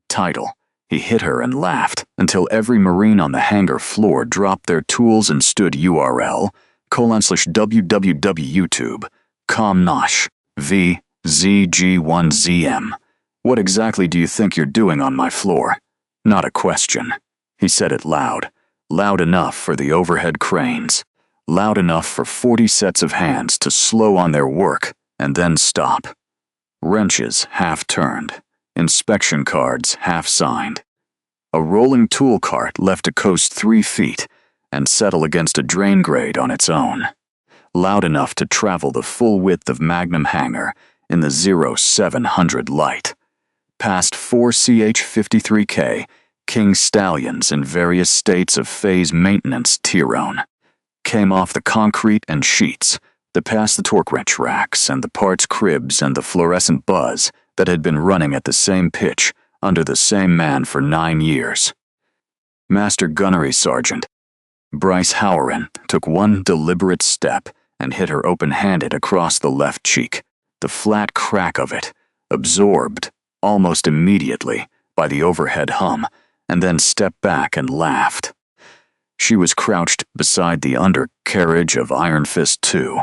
title. He hit her and laughed until every Marine on the hangar floor dropped their tools and stood URL:/www.youtube comnosh VZG1ZM. What exactly do you think you're doing on my floor? Not a question. He said it loud enough for the overhead cranes, loud enough for 40 sets of hands to slow on their work and then stop. Wrenches half-turned, inspection cards half-signed. A rolling tool cart left to coast 3 feet and settle against a drain grate on its own, loud enough to travel the full width of Magnum Hangar in the 0700 light, past 4 CH-53K King Stallions in various states of phase maintenance Tyrone, came off the concrete and sheets that passed the torque wrench racks and the parts cribs and the fluorescent buzz that had been running at the same pitch under the same man for 9 years. Master Gunnery Sergeant Bryce Howren took one deliberate step and hit her open-handed across the left cheek, the flat crack of it, absorbed almost immediately by the overhead hum, and then stepped back and laughed. She was crouched beside the undercarriage of Iron Fist 2,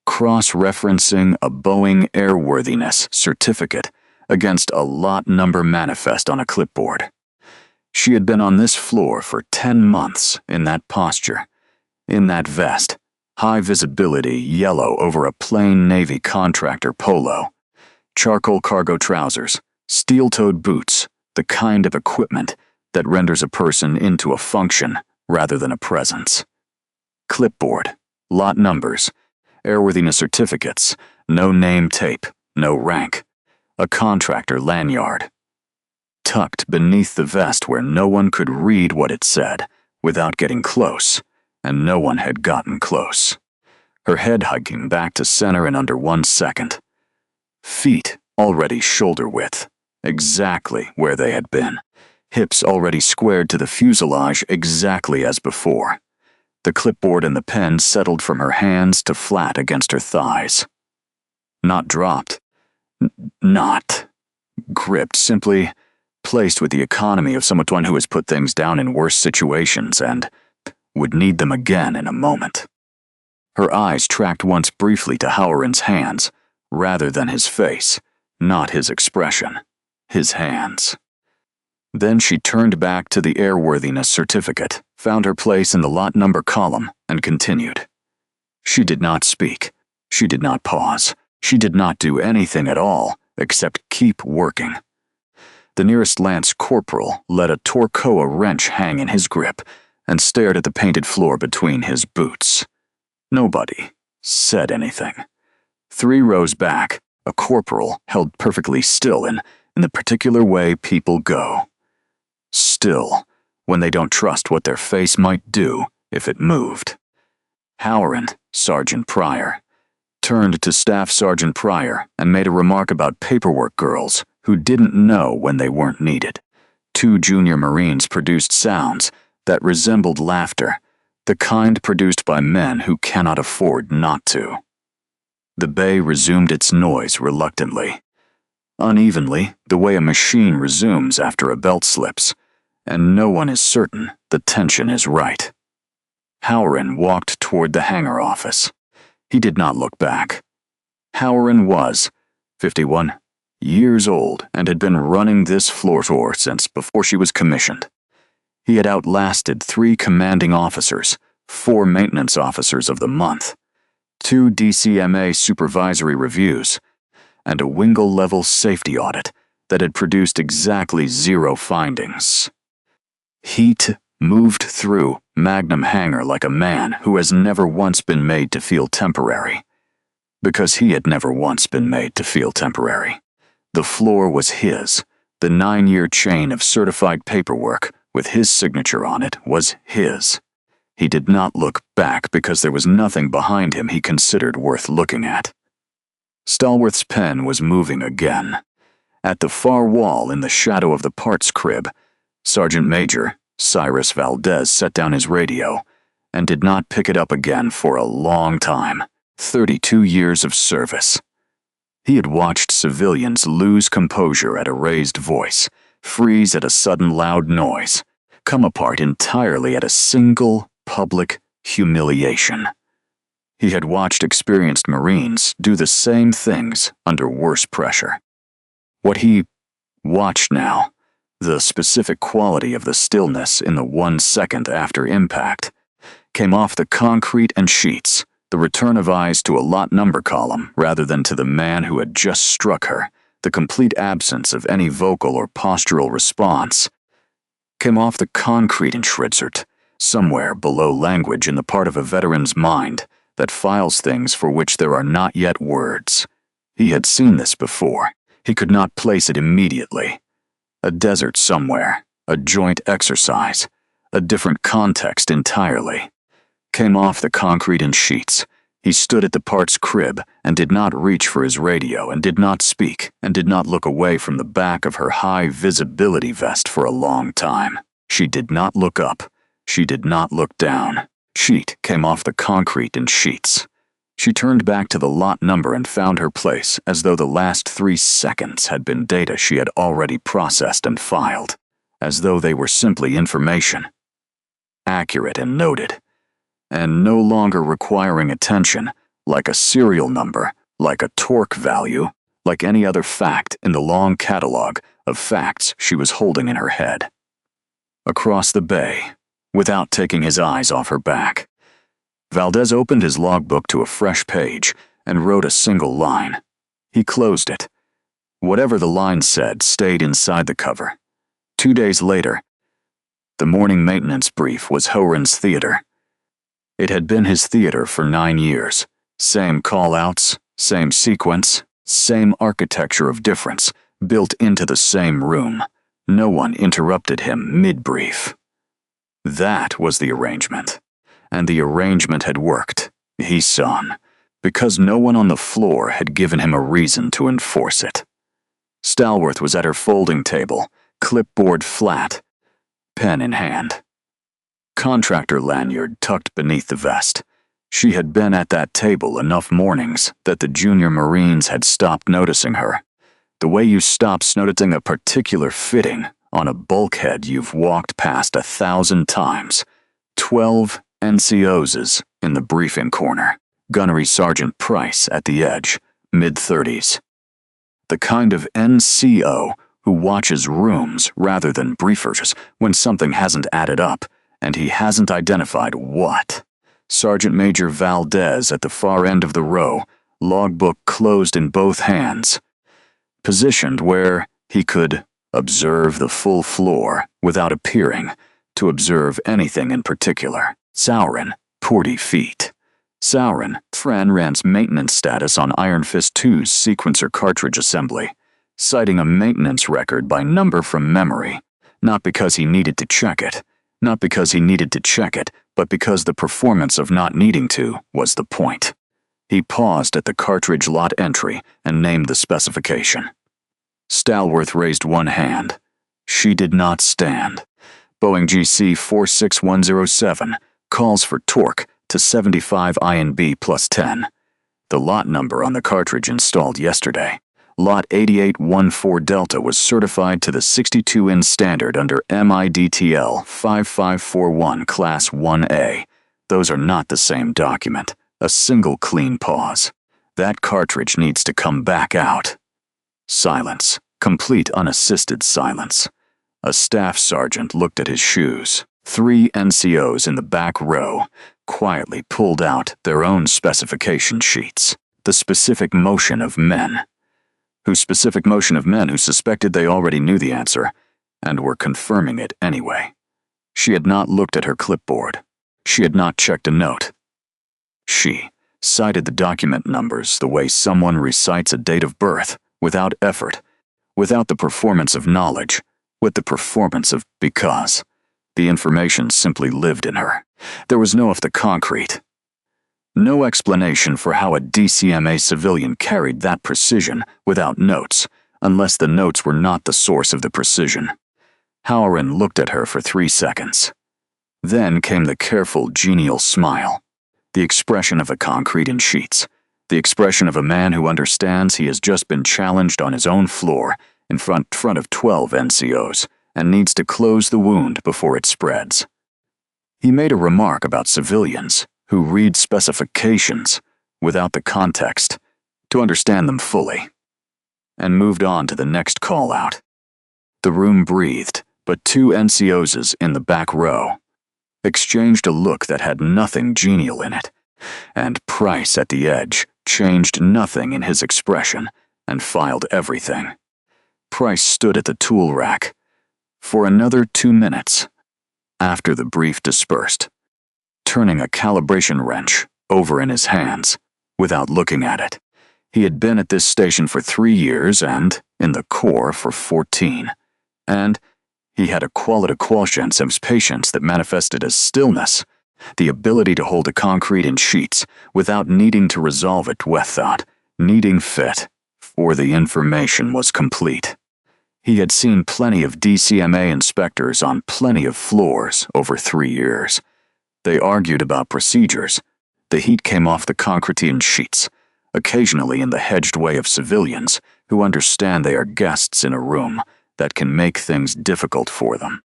cross-referencing a Boeing airworthiness certificate against a lot number manifest on a clipboard. She had been on this floor for 10 months in that posture, in that vest, high visibility yellow over a plain Navy contractor polo, charcoal cargo trousers, steel-toed boots, the kind of equipment that renders a person into a function rather than a presence. Clipboard, lot numbers, airworthiness certificates, no name tape, no rank, a contractor lanyard. Tucked beneath the vest where no one could read what it said without getting close, and no one had gotten close. Her head hiking back to center in under 1 second. Feet already shoulder width, exactly where they had been. Hips already squared to the fuselage exactly as before. The clipboard and the pen settled from her hands to flat against her thighs. Not dropped. Not gripped, simply placed with the economy of someone who has put things down in worse situations and would need them again in a moment. Her eyes tracked once briefly to Howren's hands, rather than his face, not his expression, his hands. Then she turned back to the airworthiness certificate, found her place in the lot number column, and continued. She did not speak. She did not pause. She did not do anything at all except keep working. The nearest lance corporal let a Torcoa wrench hang in his grip and stared at the painted floor between his boots. Nobody said anything. 3 rows back, a corporal held perfectly still in the particular way people go. Still, when they don't trust what their face might do if it moved. Howren, Sergeant Pryor, turned to Staff Sergeant Pryor and made a remark about paperwork girls who didn't know when they weren't needed. 2 junior Marines produced sounds that resembled laughter, the kind produced by men who cannot afford not to. The bay resumed its noise reluctantly, unevenly, the way a machine resumes after a belt slips, and no one is certain the tension is right. Howren walked toward the hangar office. He did not look back. Howren was 51 years old and had been running this floor since before she was commissioned. He had outlasted 3 commanding officers, 4 maintenance officers of the month, 2 DCMA supervisory reviews, and a Wingle-level safety audit that had produced exactly 0 findings. Heat moved through Magnum Hangar like a man who has never once been made to feel temporary. Because he had never once been made to feel temporary. The floor was his. The 9-year chain of certified paperwork with his signature on it was his. He did not look back because there was nothing behind him he considered worth looking at. Stallworth's pen was moving again. At the far wall in the shadow of the parts crib, Sergeant Major Cyrus Valdez set down his radio and did not pick it up again for a long time. 32 years of service. He had watched civilians lose composure at a raised voice, freeze at a sudden loud noise, come apart entirely at a single public humiliation. He had watched experienced Marines do the same things under worse pressure. What he watched now, the specific quality of the stillness in the 1 second after impact, came off the concrete and sheets, the return of eyes to a lot number column rather than to the man who had just struck her, the complete absence of any vocal or postural response, came off the concrete and Schritzert, somewhere below language in the part of a veteran's mind that files things for which there are not yet words. He had seen this before. He could not place it immediately. A desert somewhere, a joint exercise, a different context entirely. Came off the concrete and sheets. He stood at the part's crib and did not reach for his radio and did not speak and did not look away from the back of her high-visibility vest for a long time. She did not look up. She did not look down. Sheet came off the concrete and sheets. She turned back to the lot number and found her place as though the last 3 seconds had been data she had already processed and filed, as though they were simply information. Accurate and noted, and no longer requiring attention, like a serial number, like a torque value, like any other fact in the long catalog of facts she was holding in her head. Across the bay, without taking his eyes off her back, Valdez opened his logbook to a fresh page and wrote a single line. He closed it. Whatever the line said stayed inside the cover. 2 days later, the morning maintenance brief was Horan's theater. It had been his theater for 9 years. Same call-outs, same sequence, same architecture of difference, built into the same room. No one interrupted him mid-brief. That was the arrangement. And the arrangement had worked, he saw, because no one on the floor had given him a reason to enforce it. Stalworth was at her folding table, clipboard flat, pen in hand. Contractor lanyard tucked beneath the vest. She had been at that table enough mornings that the junior Marines had stopped noticing her. The way you stop noticing a particular fitting on a bulkhead you've walked past 1,000 times. 12 NCOs in the briefing corner. Gunnery Sergeant Price at the edge, mid-30s. The kind of NCO who watches rooms rather than briefers when something hasn't added up, and he hasn't identified what. Sergeant Major Valdez at the far end of the row, logbook closed in both hands, positioned where he could observe the full floor without appearing to observe anything in particular. Sauron, 40 feet. Sauron, Fran Rand's maintenance status on Iron Fist 2's sequencer cartridge assembly, citing a maintenance record by number from memory, not because he needed to check it, but because the performance of not needing to was the point. He paused at the cartridge lot entry and named the specification. Stalworth raised one hand. She did not stand. Boeing GC 46107 calls for torque to 75 INB plus 10. The lot number on the cartridge installed yesterday. Lot 8814 Delta was certified to the 62-in standard under MIDTL 5541 Class 1A. Those are not the same document. A single clean pause. That cartridge needs to come back out. Silence. Complete unassisted silence. A staff sergeant looked at his shoes. 3 NCOs in the back row quietly pulled out their own specification sheets. The specific motion of men who suspected they already knew the answer and were confirming it anyway. She had not looked at her clipboard. She had not checked a note. She cited the document numbers the way someone recites a date of birth, without effort, without the performance of knowledge, with the performance of because. The information simply lived in her. There was no off the concrete. No explanation for how a DCMA civilian carried that precision without notes, unless the notes were not the source of the precision. Halloran looked at her for 3 seconds. Then came the careful, genial smile. The expression of a concrete in sheets. The expression of a man who understands he has just been challenged on his own floor in front of 12 NCOs, and needs to close the wound before it spreads. He made a remark about civilians who read specifications without the context to understand them fully, and moved on to the next call-out. The room breathed, but 2 NCOs in the back row exchanged a look that had nothing genial in it, and Price at the edge changed nothing in his expression and filed everything. Price stood at the tool rack for another 2 minutes after the brief dispersed, turning a calibration wrench over in his hands without looking at it. He had been at this station for 3 years and in the Corps for 14, and he had a quotient of patience that manifested as stillness, the ability to hold a concrete in sheets without needing to resolve it without needing fit, for the information was complete. He had seen plenty of DCMA inspectors on plenty of floors over 3 years. They argued about procedures. The heat came off the concrete in sheets, occasionally in the hedged way of civilians who understand they are guests in a room that can make things difficult for them.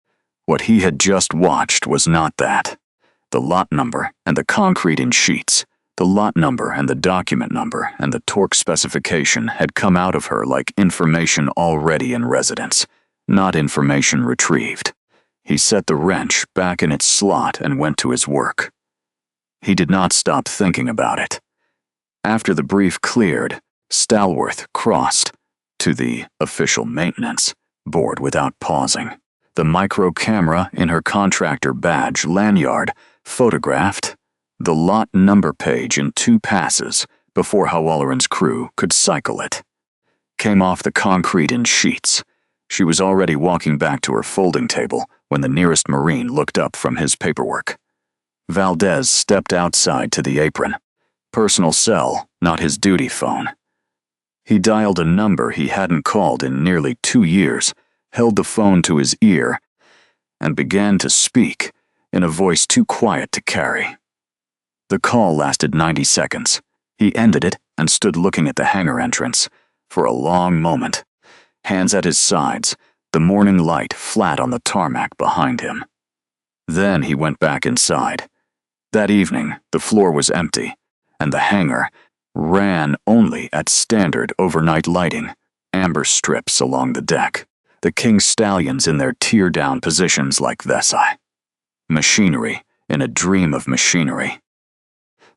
What he had just watched was not that. The lot number and the concrete in sheets, the lot number and the document number and the torque specification had come out of her like information already in residence, not information retrieved. He set the wrench back in its slot and went to his work. He did not stop thinking about it. After the brief cleared, Stallworth crossed to the official maintenance board without pausing. The micro camera in her contractor badge lanyard photographed the lot number page in 2 passes before Halloran's crew could cycle it. Came off the concrete in sheets. She was already walking back to her folding table when the nearest Marine looked up from his paperwork. Valdez stepped outside to the apron. Personal cell, not his duty phone. He dialed a number he hadn't called in nearly 2 years, held the phone to his ear, and began to speak in a voice too quiet to carry. The call lasted 90 seconds. He ended it and stood looking at the hangar entrance for a long moment, hands at his sides, the morning light flat on the tarmac behind him. Then he went back inside. That evening, the floor was empty, and the hangar ran only at standard overnight lighting, amber strips along the deck, the King Stallions in their tear-down positions like Vesai. Machinery in a dream of machinery.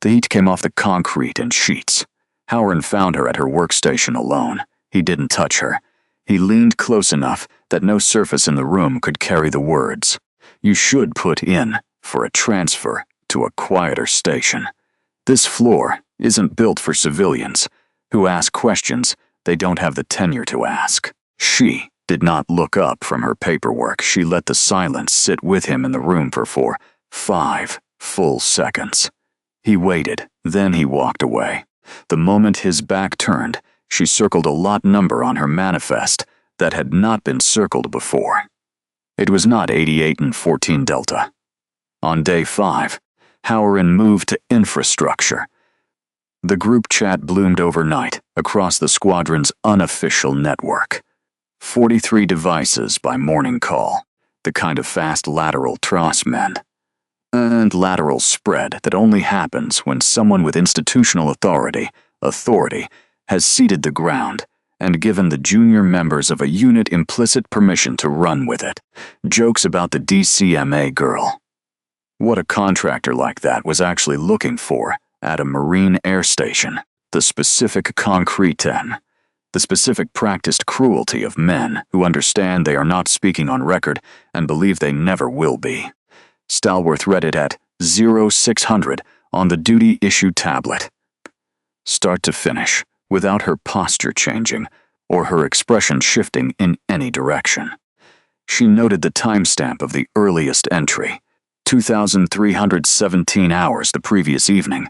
The heat came off the concrete and sheets. Howard found her at her workstation alone. He didn't touch her. He leaned close enough that no surface in the room could carry the words, "You should put in for a transfer to a quieter station. This floor isn't built for civilians who ask questions they don't have the tenure to ask." She did not look up from her paperwork. She let the silence sit with him in the room for 5 full seconds. He waited, then he walked away. The moment his back turned, she circled a lot number on her manifest that had not been circled before. It was not 88 and 14 Delta. On day 5, Howard moved to infrastructure. The group chat bloomed overnight across the squadron's unofficial network. 43 devices by morning call, the kind of fast lateral truss mend, and lateral spread that only happens when someone with institutional authority has ceded the ground and given the junior members of a unit implicit permission to run with it. Jokes about the DCMA girl. What a contractor like that was actually looking for at a Marine air station, the specific concrete the specific practiced cruelty of men who understand they are not speaking on record and believe they never will be. Stallworth read it at 0600 on the duty issue tablet. Start to finish, without her posture changing or her expression shifting in any direction. She noted the timestamp of the earliest entry, 2,317 hours the previous evening,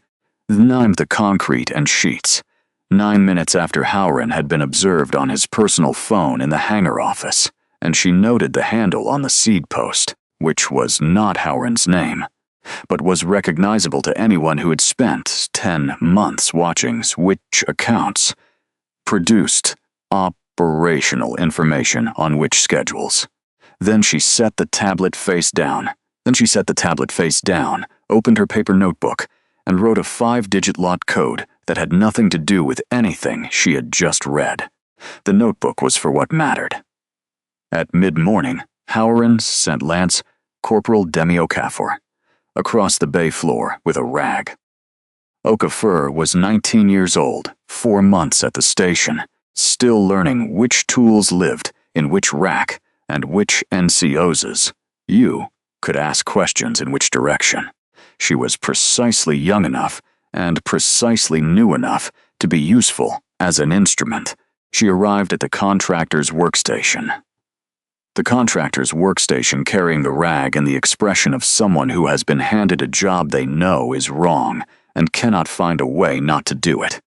named the concrete and sheets, 9 minutes after Howard had been observed on his personal phone in the hangar office, and she noted the handle on the seed post, which was not Howard's name, but was recognizable to anyone who had spent 10 months watching which accounts produced inspirational information on which schedules. Then she set the tablet face down, opened her paper notebook, and wrote a 5-digit lot code that had nothing to do with anything she had just read. The notebook was for what mattered. At mid-morning, Howren sent Lance Corporal Demi Okafor across the bay floor with a rag. Okafor was 19 years old, 4 months at the station, still learning which tools lived in which rack and which NCOs. You could ask questions in which direction. She was precisely young enough and precisely new enough to be useful as an instrument. She arrived at the contractor's workstation. The contractor's workstation carrying the rag and the expression of someone who has been handed a job they know is wrong and cannot find a way not to do it.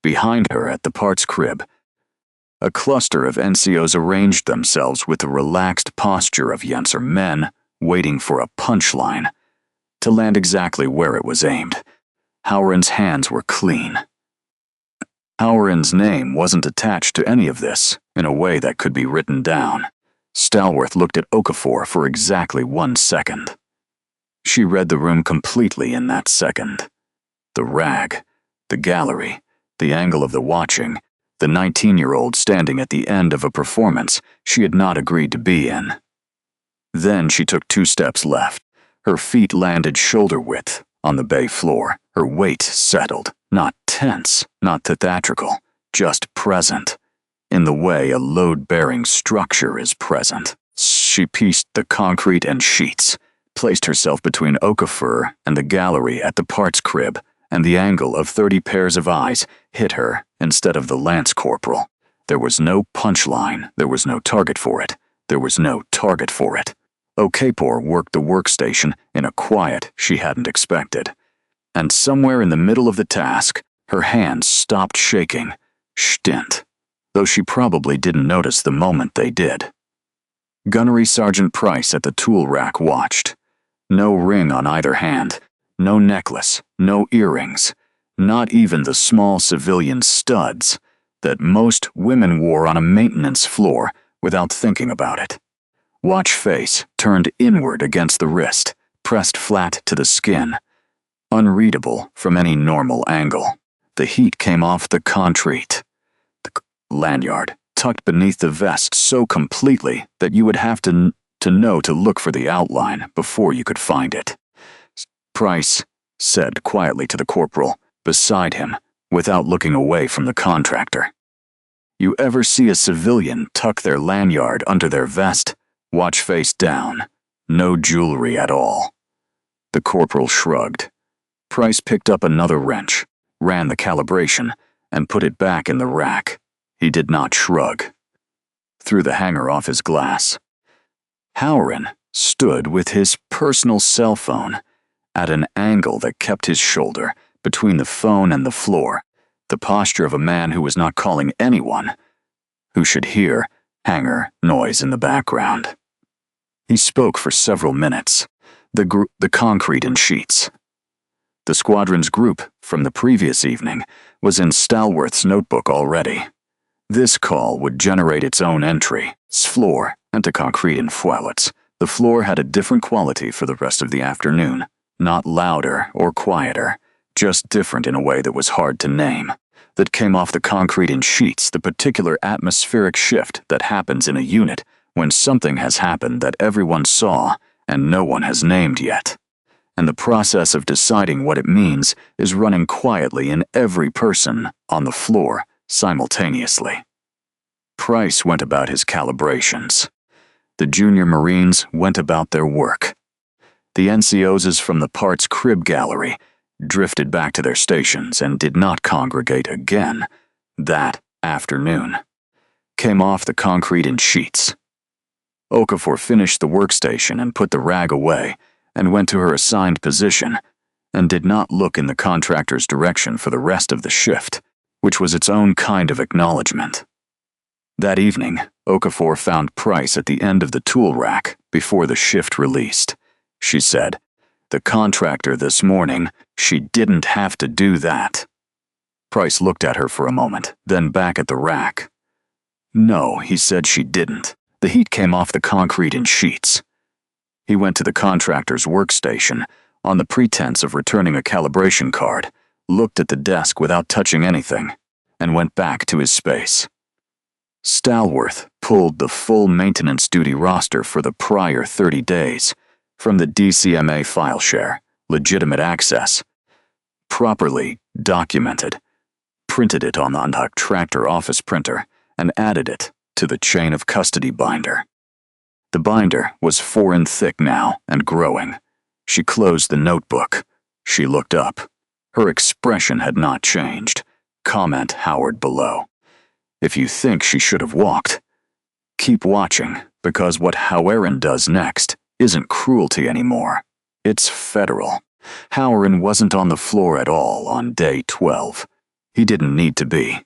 Behind her at the parts crib, a cluster of NCOs arranged themselves with the relaxed posture of Yenser men waiting for a punchline to land exactly where it was aimed. Howren's hands were clean. Howren's name wasn't attached to any of this in a way that could be written down. Stalworth looked at Okafor for exactly 1 second. She read the room completely in that second. The rag, the gallery, the angle of the watching, the 19-year-old standing at the end of a performance she had not agreed to be in. Then she took 2 steps left. Her feet landed shoulder-width on the bay floor, her weight settled, not tense, not theatrical, just present, in the way a load-bearing structure is present. She pieced the concrete and sheets, placed herself between Okafor and the gallery at the parts crib, and the angle of 30 pairs of eyes hit her instead of the lance corporal. There was no punchline, there was no target for it, Okafor worked the workstation in a quiet she hadn't expected. And somewhere in the middle of the task, her hands stopped shaking, stint, though she probably didn't notice the moment they did. Gunnery Sergeant Price at the tool rack watched. No ring on either hand, no necklace, no earrings, not even the small civilian studs that most women wore on a maintenance floor without thinking about it. Watch face turned inward against the wrist, pressed flat to the skin, unreadable from any normal angle. The heat came off the concrete. The lanyard tucked beneath the vest so completely that you would have to know to look for the outline before you could find it. Price said quietly to the corporal beside him without looking away from the contractor. You ever see a civilian tuck their lanyard under their vest? Watch face down. No jewelry at all. The corporal shrugged. Price picked up another wrench, ran the calibration, and put it back in the rack. He did not shrug. Threw the hanger off his glass. Howren stood with his personal cell phone at an angle that kept his shoulder between the phone and the floor, the posture of a man who was not calling anyone who should hear hangar noise in the background. He spoke for several minutes. The concrete in sheets. The squadron's group from the previous evening was in Stalworth's notebook already. This call would generate its own entry, floor, and to concrete in foilets. The floor had a different quality for the rest of the afternoon, not louder or quieter, just different in a way that was hard to name. That came off the concrete in sheets, the particular atmospheric shift that happens in a unit when something has happened that everyone saw and no one has named yet. And the process of deciding what it means is running quietly in every person on the floor simultaneously. Price went about his calibrations. The junior Marines went about their work. The NCOs from the parts crib gallery drifted back to their stations and did not congregate again that afternoon. Came off the concrete in sheets. Okafor finished the workstation and put the rag away and went to her assigned position and did not look in the contractor's direction for the rest of the shift, which was its own kind of acknowledgement. That evening, Okafor found Price at the end of the tool rack before the shift released. She said, "The contractor this morning, she didn't have to do that." Price looked at her for a moment, then back at the rack. No, he said she didn't. The heat came off the concrete in sheets. He went to the contractor's workstation on the pretense of returning a calibration card, looked at the desk without touching anything, and went back to his space. Stallworth pulled the full maintenance duty roster for the prior 30 days from the DCMA file share, legitimate access, properly documented, printed it on the tractor office printer, and added it to the chain of custody binder. The binder was 4 in thick now and growing. She closed the notebook. She looked up. Her expression had not changed. Comment Howard below. If you think she should have walked, keep watching, because what Howard does next isn't cruelty anymore. It's federal. Howard wasn't on the floor at all on day 12. He didn't need to be.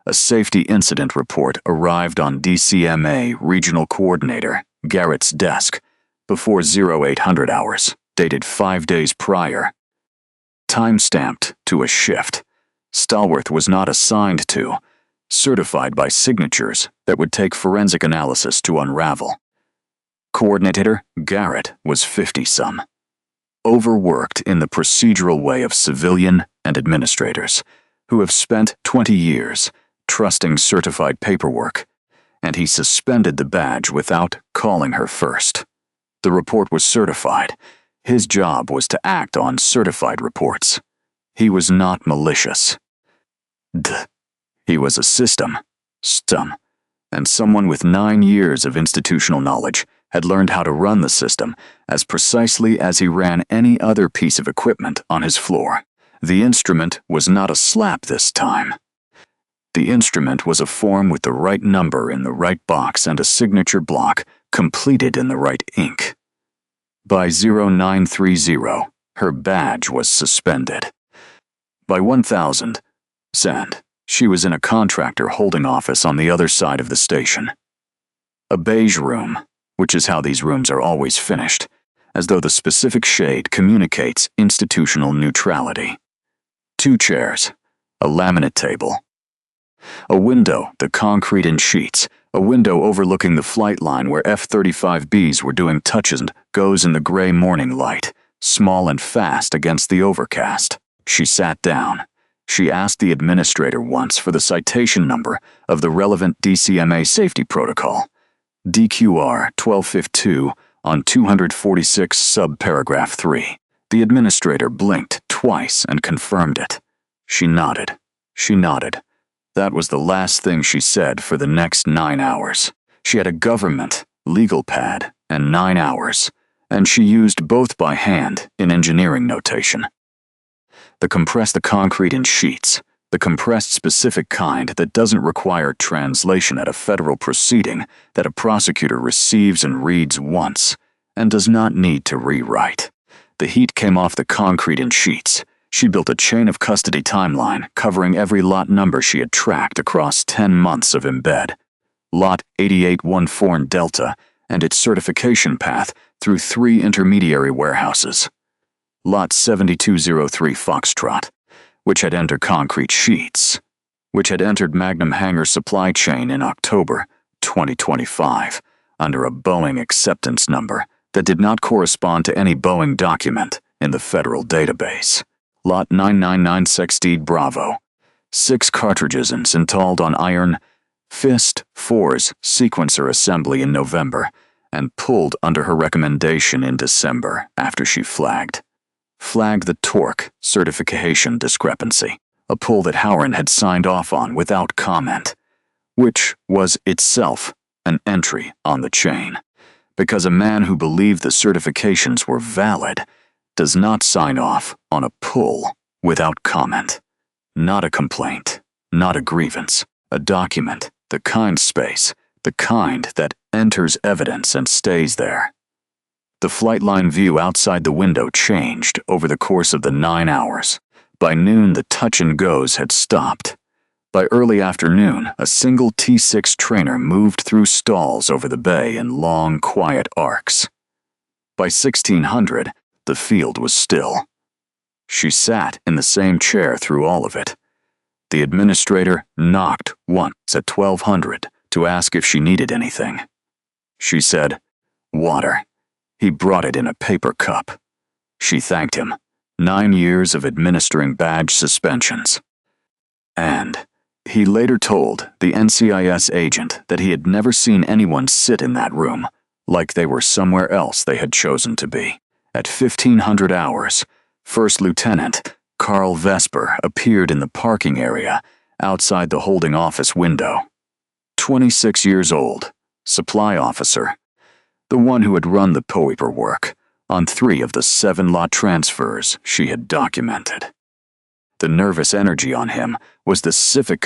A safety incident report arrived on DCMA Regional Coordinator Garrett's desk before 0800 hours, dated 5 days prior. Time-stamped to a shift. Stallworth was not assigned to, certified by signatures that would take forensic analysis to unravel. Coordinator Garrett was 50-some. Overworked in the procedural way of civilian and administrators who have spent 20 years trusting certified paperwork, and he suspended the badge without calling her first. The report was certified. His job was to act on certified reports. He was not malicious. He was a system, and someone with 9 years of institutional knowledge had learned how to run the system as precisely as he ran any other piece of equipment on his floor. The instrument was not a slap this time. The instrument was a form with the right number in the right box and a signature block completed in the right ink. By 0930, her badge was suspended. By 1000, she was in a contractor holding office on the other side of the station. A beige room, which is how these rooms are always finished, as though the specific shade communicates institutional neutrality. 2 chairs, a laminate table. A window, the concrete in sheets, a window overlooking the flight line where F-35Bs were doing touches and goes in the gray morning light, small and fast against the overcast. She sat down. She asked the administrator once for the citation number of the relevant DCMA safety protocol, DQR 1252 on 246 subparagraph 3. The administrator blinked twice and confirmed it. She nodded. She nodded. That was the last thing she said for the next 9 hours. She had a government legal pad and 9 hours, and she used both by hand in engineering notation. Compress the concrete in sheets, the compressed specific kind that doesn't require translation at a federal proceeding that a prosecutor receives and reads once, and does not need to rewrite. The heat came off the concrete in sheets. She built a chain of custody timeline covering every lot number she had tracked across 10 months of embed. Lot 8814 Delta and its certification path through 3 intermediary warehouses. Lot 7203 Foxtrot, which had entered concrete sheets, which had entered Magnum Hangar supply chain in October 2025 under a Boeing acceptance number that did not correspond to any Boeing document in the federal database. Lot 999 Sexteed Bravo, 6 cartridges installed on Iron Fist 4's sequencer assembly in November and pulled under her recommendation in December after she flagged the torque certification discrepancy, a pull that Howard had signed off on without comment, which was itself an entry on the chain, because a man who believed the certifications were valid does not sign off on a pull without comment. Not a complaint, not a grievance, a document, the kind space, the kind that enters evidence and stays there. The flight line view outside the window changed over the course of the 9 hours. By noon, the touch and goes had stopped. By early afternoon, a single T-6 trainer moved through stalls over the bay in long, quiet arcs. By 1600, the field was still. She sat in the same chair through all of it. The administrator knocked once at 1200 to ask if she needed anything. She said, "Water." He brought it in a paper cup. She thanked him. 9 years of administering badge suspensions. And he later told the NCIS agent that he had never seen anyone sit in that room, like they were somewhere else they had chosen to be. At 1500 hours, First Lieutenant Carl Vesper appeared in the parking area outside the holding office window. 26 years old, supply officer, the one who had run the paperwork on 3 of the 7 lot transfers she had documented. The nervous energy on him was the specific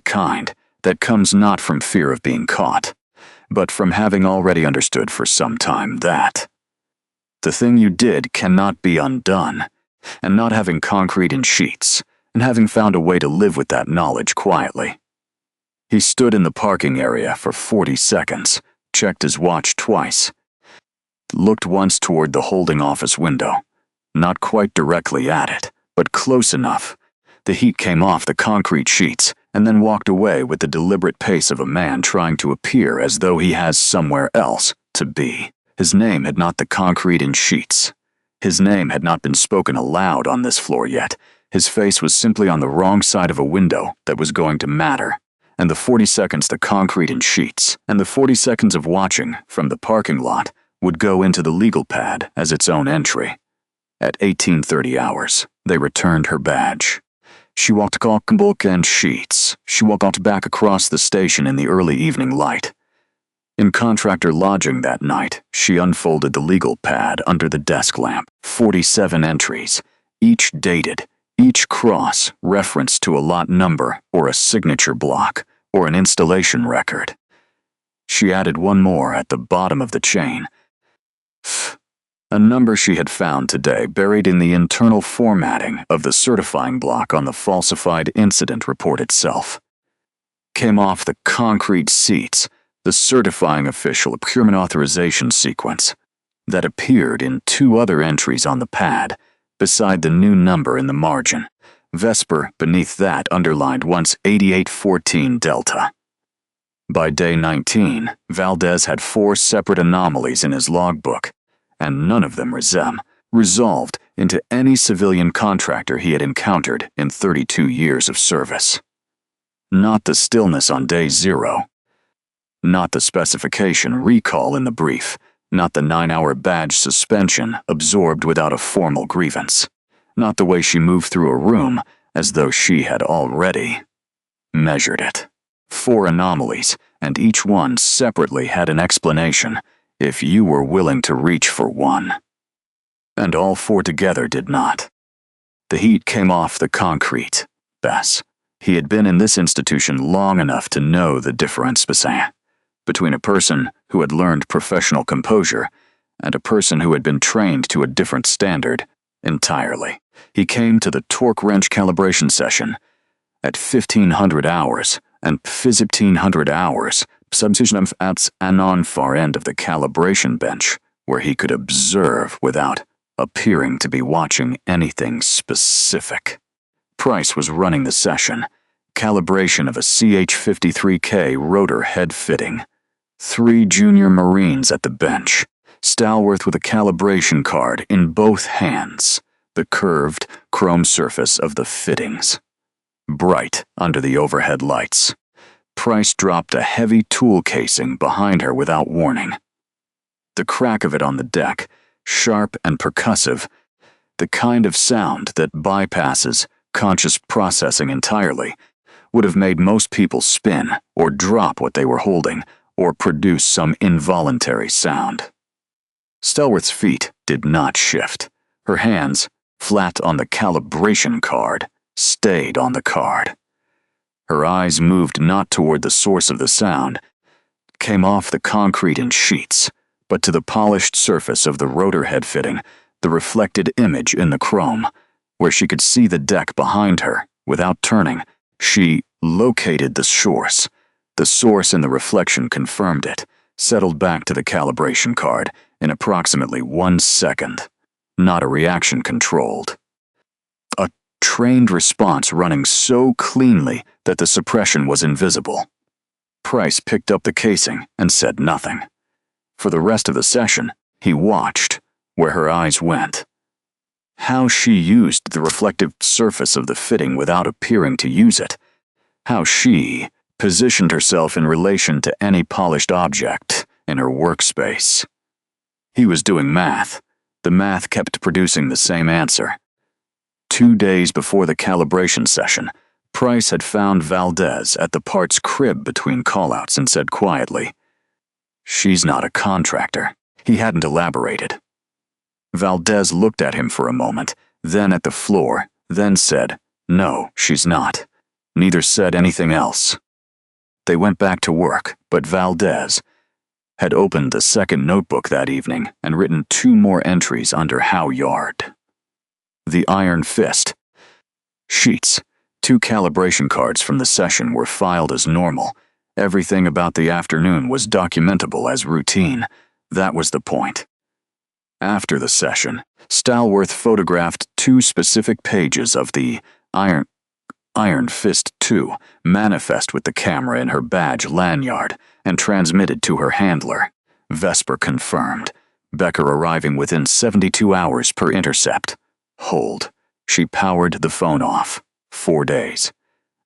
kind that comes not from fear of being caught, but from having already understood for some time that the thing you did cannot be undone, and not having concrete in sheets, and having found a way to live with that knowledge quietly. He stood in the parking area for 40 seconds, checked his watch twice, looked once toward the holding office window, not quite directly at it, but close enough. The heat came off the concrete sheets, and then walked away with the deliberate pace of a man trying to appear as though he has somewhere else to be. His name had not the concrete in sheets. His name had not been spoken aloud on this floor yet. His face was simply on the wrong side of a window that was going to matter. And the 40 seconds the concrete in sheets, and the 40 seconds of watching from the parking lot would go into the legal pad as its own entry. At 18:30 hours, they returned her badge. She walked book and sheets. She walked back across the station in the early evening light. In contractor lodging that night, she unfolded the legal pad under the desk lamp. 47 entries, each dated, each cross referenced to a lot number or a signature block or an installation record. She added one more at the bottom of the chain. A number she had found today buried in the internal formatting of the certifying block on the falsified incident report itself. Came off the concrete seats, the certifying official procurement authorization sequence that appeared in 2 other entries on the pad, beside the new number in the margin. Vesper beneath that underlined once 8814 Delta. By day 19, Valdez had 4 separate anomalies in his logbook, and none of them resolved into any civilian contractor he had encountered in 32 years of service. Not the stillness on day 0. Not the specification recall in the brief. Not the 9-hour badge suspension absorbed without a formal grievance. Not the way she moved through a room as though she had already measured it. 4 anomalies, and each one separately had an explanation, if you were willing to reach for one. And all 4 together did not. The heat came off the concrete. Bess. He had been in this institution long enough to know the difference between a person who had learned professional composure and a person who had been trained to a different standard entirely. He came to the torque wrench calibration session at 1500 hours and 1500 hours, substitution at anon far end of the calibration bench, where he could observe without appearing to be watching anything specific. Price was running the session. Calibration of a CH-53K rotor head fitting. 3 junior Marines at the bench. Stalworth with a calibration card in both hands. The curved, chrome surface of the fittings. Bright under the overhead lights. Price dropped a heavy tool casing behind her without warning. The crack of it on the deck, sharp and percussive, the kind of sound that bypasses conscious processing entirely, would have made most people spin or drop what they were holding or produce some involuntary sound. Stalworth's feet did not shift. Her hands, flat on the calibration card, stayed on the card. Her eyes moved not toward the source of the sound, came off the concrete in sheets, but to the polished surface of the rotor head fitting, the reflected image in the chrome, where she could see the deck behind her. Without turning, she located the source. The source in the reflection confirmed it, settled back to the calibration card in approximately 1 second. Not a reaction controlled. A trained response running so cleanly that the suppression was invisible. Price picked up the casing and said nothing. For the rest of the session, he watched where her eyes went. How she used the reflective surface of the fitting without appearing to use it. How she positioned herself in relation to any polished object in her workspace. He was doing math. The math kept producing the same answer. 2 days before the calibration session, Price had found Valdez at the parts crib between callouts and said quietly, "She's not a contractor." He hadn't elaborated. Valdez looked at him for a moment, then at the floor, then said, "No, she's not." Neither said anything else. They went back to work, but Valdez had opened the second notebook that evening and written 2 more entries under Hangar. The Iron Fist. Sheets. 2 calibration cards from the session were filed as normal. Everything about the afternoon was documentable as routine. That was the point. After the session, Stallworth photographed 2 specific pages of the Iron Fist 2 manifest with the camera in her badge lanyard and transmitted to her handler. Vesper confirmed. Becker arriving within 72 hours per intercept. Hold. She powered the phone off. 4 days.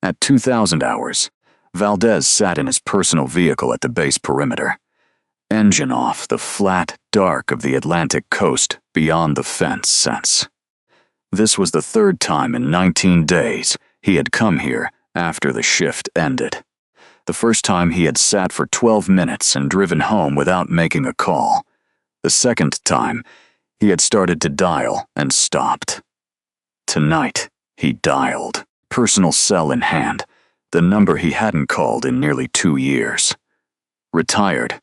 At 2000 hours, Valdez sat in his personal vehicle at the base perimeter. Engine off, the flat dark of the Atlantic coast beyond the fence sense. This was the 3rd time in 19 days he had come here after the shift ended. The first time he had sat for 12 minutes and driven home without making a call. The second time, he had started to dial and stopped. Tonight, he dialed, personal cell in hand, the number he hadn't called in nearly 2 years. Retired.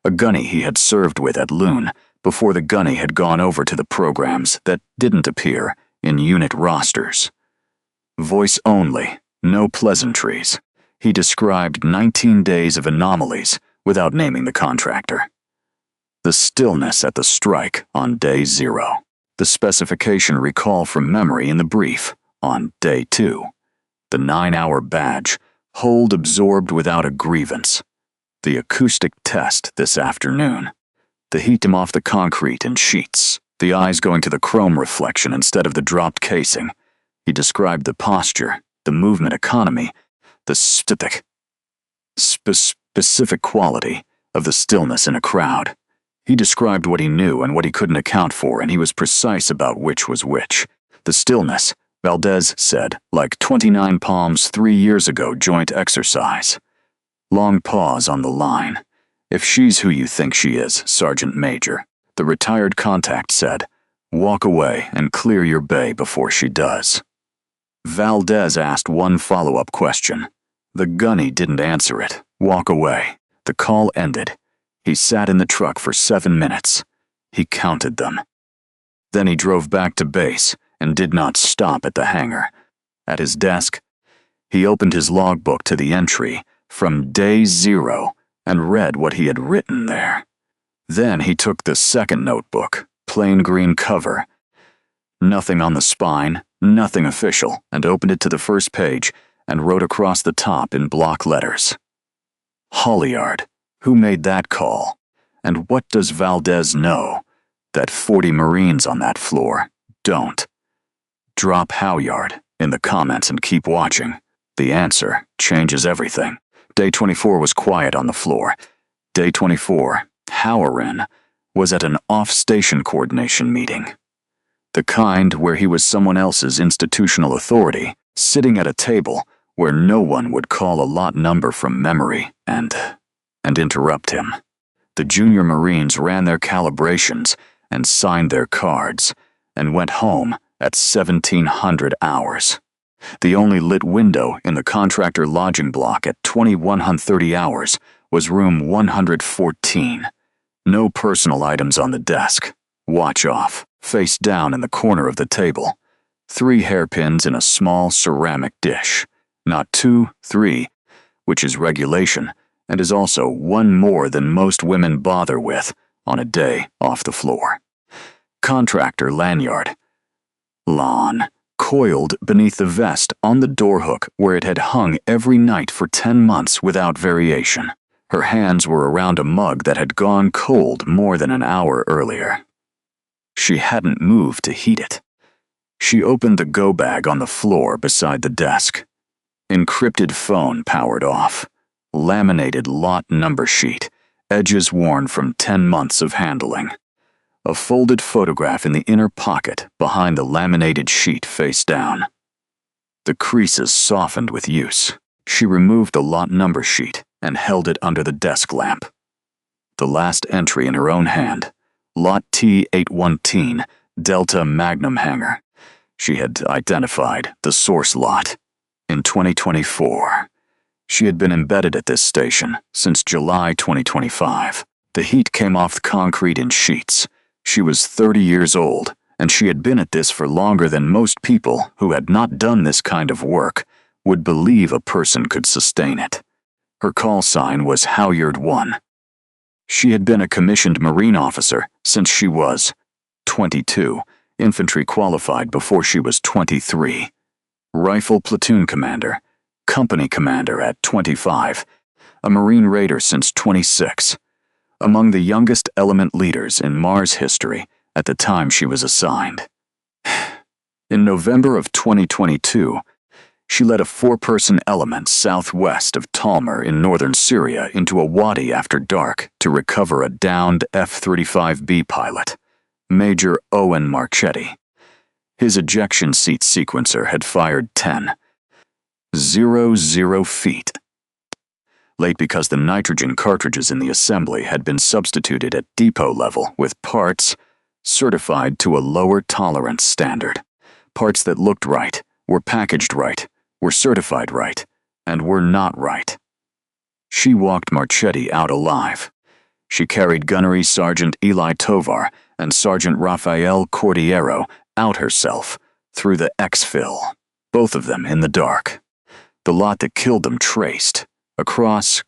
A gunny he had served with at Loon before the gunny had gone over to the programs that didn't appear in unit rosters. Voice only, no pleasantries. He described 19 days of anomalies without naming the contractor. The stillness at the strike on day 0. The specification recall from memory in the brief on day 2. The 9-hour badge, hold absorbed without a grievance. The acoustic test this afternoon. The heat him off the concrete in sheets, the eyes going to the chrome reflection instead of the dropped casing. He described the posture, the movement economy, the specific quality of the stillness in a crowd. He described what he knew and what he couldn't account for, and he was precise about which was which. The stillness, Valdez said, like 29 Palms 3 years ago joint exercise. Long pause on the line. "If she's who you think she is, Sergeant Major," the retired contact said, "walk away and clear your bay before she does." Valdez asked one follow-up question. The gunny didn't answer it. Walk away. The call ended. He sat in the truck for 7 minutes. He counted them. Then he drove back to base and did not stop at the hangar. At his desk, he opened his logbook to the entry from day 0 and read what he had written there. Then he took the second notebook, plain green cover. Nothing on the spine, nothing official, and opened it to the first page and wrote across the top in block letters. Holliard. Who made that call? And what does Valdez know that 40 Marines on that floor don't? Drop Halyard in the comments and keep watching. The answer changes everything. Day 24 was quiet on the floor. Day 24, Halloran was at an off-station coordination meeting. The kind where he was someone else's institutional authority, sitting at a table where no one would call a lot number from memory and interrupt him. The junior Marines ran their calibrations and signed their cards and went home at 1700 hours. The only lit window in the contractor lodging block at 2130 hours was room 114. No personal items on the desk. Watch off, face down in the corner of the table. 3 hairpins in a small ceramic dish. Not 2, 3, which is regulation, and is also 1 more than most women bother with on a day off the floor. Contractor lanyard. Lawn. coiled beneath the vest on the door hook where it had hung every night for 10 months without variation. Her hands were around a mug that had gone cold more than an hour earlier. She hadn't moved to heat it. She opened the go bag on the floor beside the desk. Encrypted phone powered off. Laminated lot number sheet, edges worn from 10 months of handling. A folded photograph in the inner pocket behind the laminated sheet face down. The creases softened with use. She removed the lot number sheet and held it under the desk lamp. The last entry in her own hand, Lot T817, Delta Magnum Hangar. She had identified the source lot. In 2024. She had been embedded at this station since July 2025. The heat came off the concrete in sheets. She was 30 years old, and she had been at this for longer than most people who had not done this kind of work would believe a person could sustain it. Her call sign was Halyard 1. She had been a commissioned Marine officer since she was 22, infantry qualified before she was 23. Rifle platoon commander, company commander at 25, a Marine raider since 26, among the youngest element leaders in Mars history at the time she was assigned. In November of 2022, she led a 4-person element southwest of Talmar in northern Syria into a wadi after dark to recover a downed F-35B pilot, Major Owen Marchetti. His ejection seat sequencer had fired 10.00 feet. Late because the nitrogen cartridges in the assembly had been substituted at depot level with parts certified to a lower tolerance standard. Parts that looked right, were packaged right, were certified right, and were not right. She walked Marchetti out alive. She carried Gunnery Sergeant Eli Tovar and Sergeant Rafael Cordiero out herself through the exfil, both of them in the dark. The lot that killed them traced across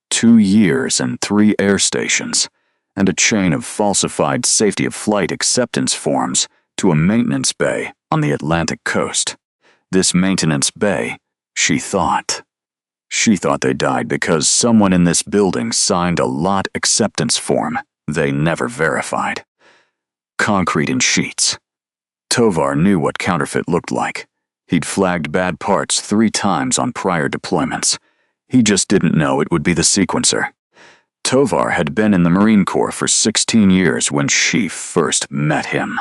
2 years and 3 air stations and a chain of falsified safety of flight acceptance forms to a maintenance bay on the Atlantic coast. This maintenance bay, she thought they died because someone in this building signed a lot acceptance form they never verified. Concrete in sheets. Tovar knew what counterfeit looked like. He'd flagged bad parts 3 times on prior deployments. He just didn't know it would be the sequencer. Tovar had been in the Marine Corps for 16 years when she first met him.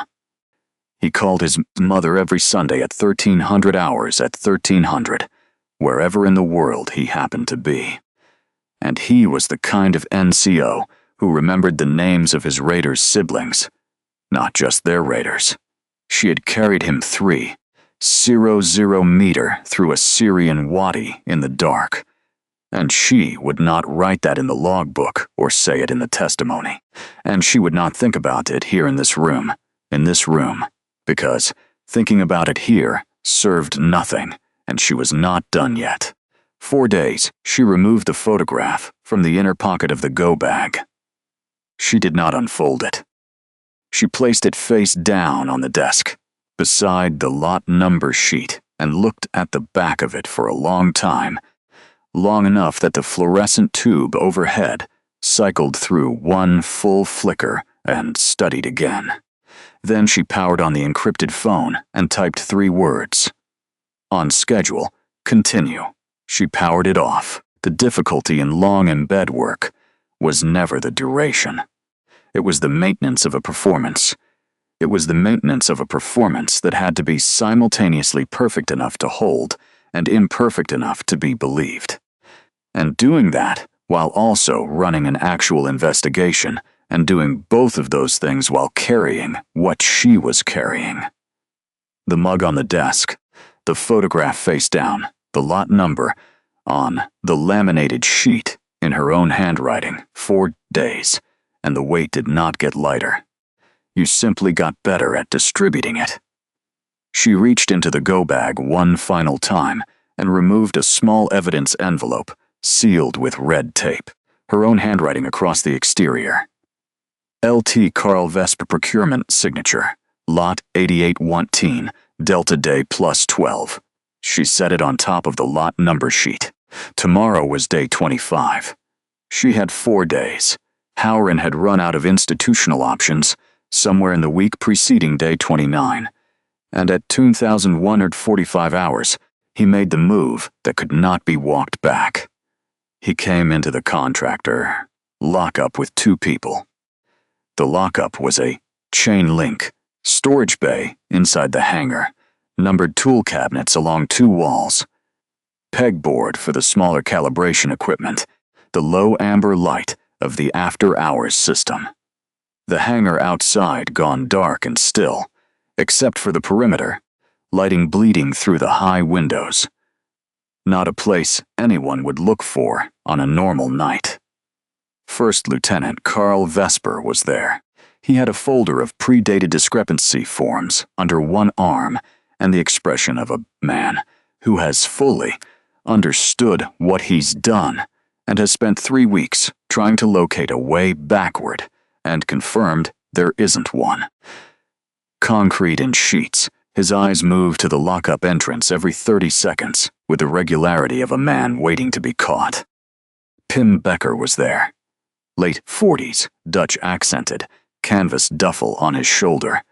He called his mother every Sunday at 1300 hours at 1300, wherever in the world he happened to be. And he was the kind of NCO who remembered the names of his raiders' siblings, not just their raiders. She had carried him 3.00 meter through a Syrian wadi in the dark, and she would not write that in the logbook or say it in the testimony, and she would not think about it here in this room, because thinking about it here served nothing, and she was not done yet. 4 days, she removed the photograph from the inner pocket of the go bag. She did not unfold it. She placed it face down on the desk, beside the lot number sheet, and looked at the back of it for a long time, long enough that the fluorescent tube overhead cycled through one full flicker and studied again. Then she powered on the encrypted phone and typed 3 words. On schedule, continue. She powered it off. The difficulty in long embed work was never the duration. It was the maintenance of a performance. It was the maintenance of a performance that had to be simultaneously perfect enough to hold and imperfect enough to be believed. And doing that while also running an actual investigation and doing both of those things while carrying what she was carrying. The mug on the desk, the photograph face down, the lot number on the laminated sheet in her own handwriting, 4 days, and the weight did not get lighter. You simply got better at distributing it. She reached into the go bag one final time and removed a small evidence envelope sealed with red tape, her own handwriting across the exterior. LT Carl Vesper Procurement Signature, Lot 8819, Delta Day plus 12. She set it on top of the lot number sheet. Tomorrow was day 25. She had 4 days. Howren had run out of institutional options somewhere in the week preceding day 29, and at 2,145 hours, he made the move that could not be walked back. He came into the contractor lockup with 2 people. The lockup was a chain-link storage bay inside the hangar, numbered tool cabinets along 2 walls, pegboard for the smaller calibration equipment, the low amber light of the after-hours system. The hangar outside gone dark and still, except for the perimeter, lighting bleeding through the high windows. Not a place anyone would look for on a normal night. First Lieutenant Carl Vesper was there. He had a folder of predated discrepancy forms under one arm and the expression of a man who has fully understood what he's done and has spent 3 weeks trying to locate a way backward and confirmed there isn't one. Concrete in sheets, his eyes moved to the lockup entrance every 30 seconds with the regularity of a man waiting to be caught. Pim Becker was there. Late 40s, Dutch accented, canvas duffel on his shoulder.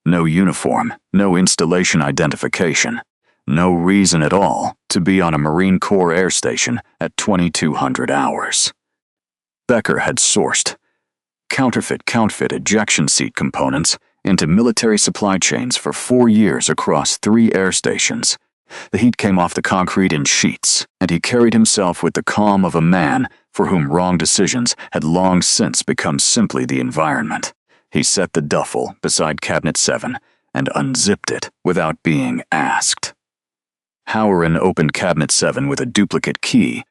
No uniform, no installation identification, no reason at all to be on a Marine Corps air station at 2200 hours. Becker had sourced counterfeit ejection seat components into military supply chains for 4 years across 3 air stations. The heat came off the concrete in sheets, and he carried himself with the calm of a man for whom wrong decisions had long since become simply the environment. He set the duffel beside Cabinet 7 and unzipped it without being asked. Howren opened Cabinet 7 with a duplicate key,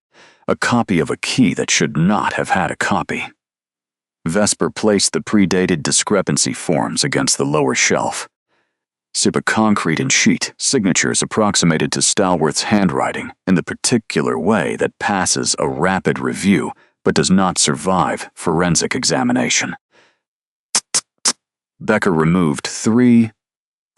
a copy of a key that should not have had a copy. Vesper placed the predated discrepancy forms against the lower shelf. Sipa concrete and sheet signatures approximated to Stalworth's handwriting in the particular way that passes a rapid review but does not survive forensic examination. Becker removed 3